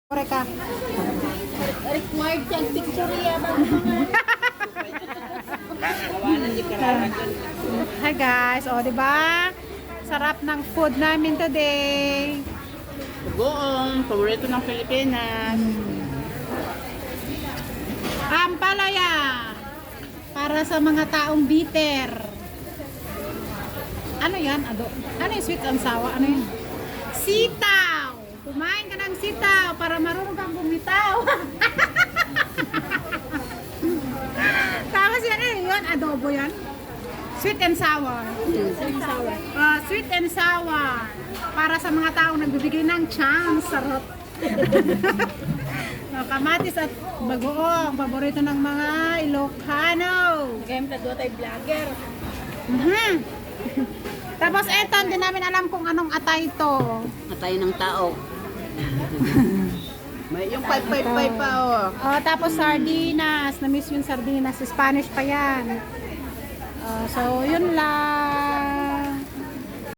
Mereka. Required check picture ya bang. Hi guys, o di ba? Sarap ng food namin today. Goong, paborito ng Pilipinas. Ampalaya. Para sa mga taong bitter. Ano yan? Ano yung sweet and sour? Ano yun? Sitaw! Kumain ka ng sitaw para marunong kang bumitaw. Tapos yan, ano yun? Adobo yan? Sweet and sour. Sweet and sour. Para sa mga taong nagbibigay ng chance. Sarap. Kamatis at bagoong. Paborito ng mga Ilocano. Game na doon tayo vlogger. Tapos eto, hindi namin alam kung anong atay to. Matay ng tao. May yung 555 pa oh. Tapos sardinas. Na-miss yung sardinas. Spanish pa yan. So, yun lang.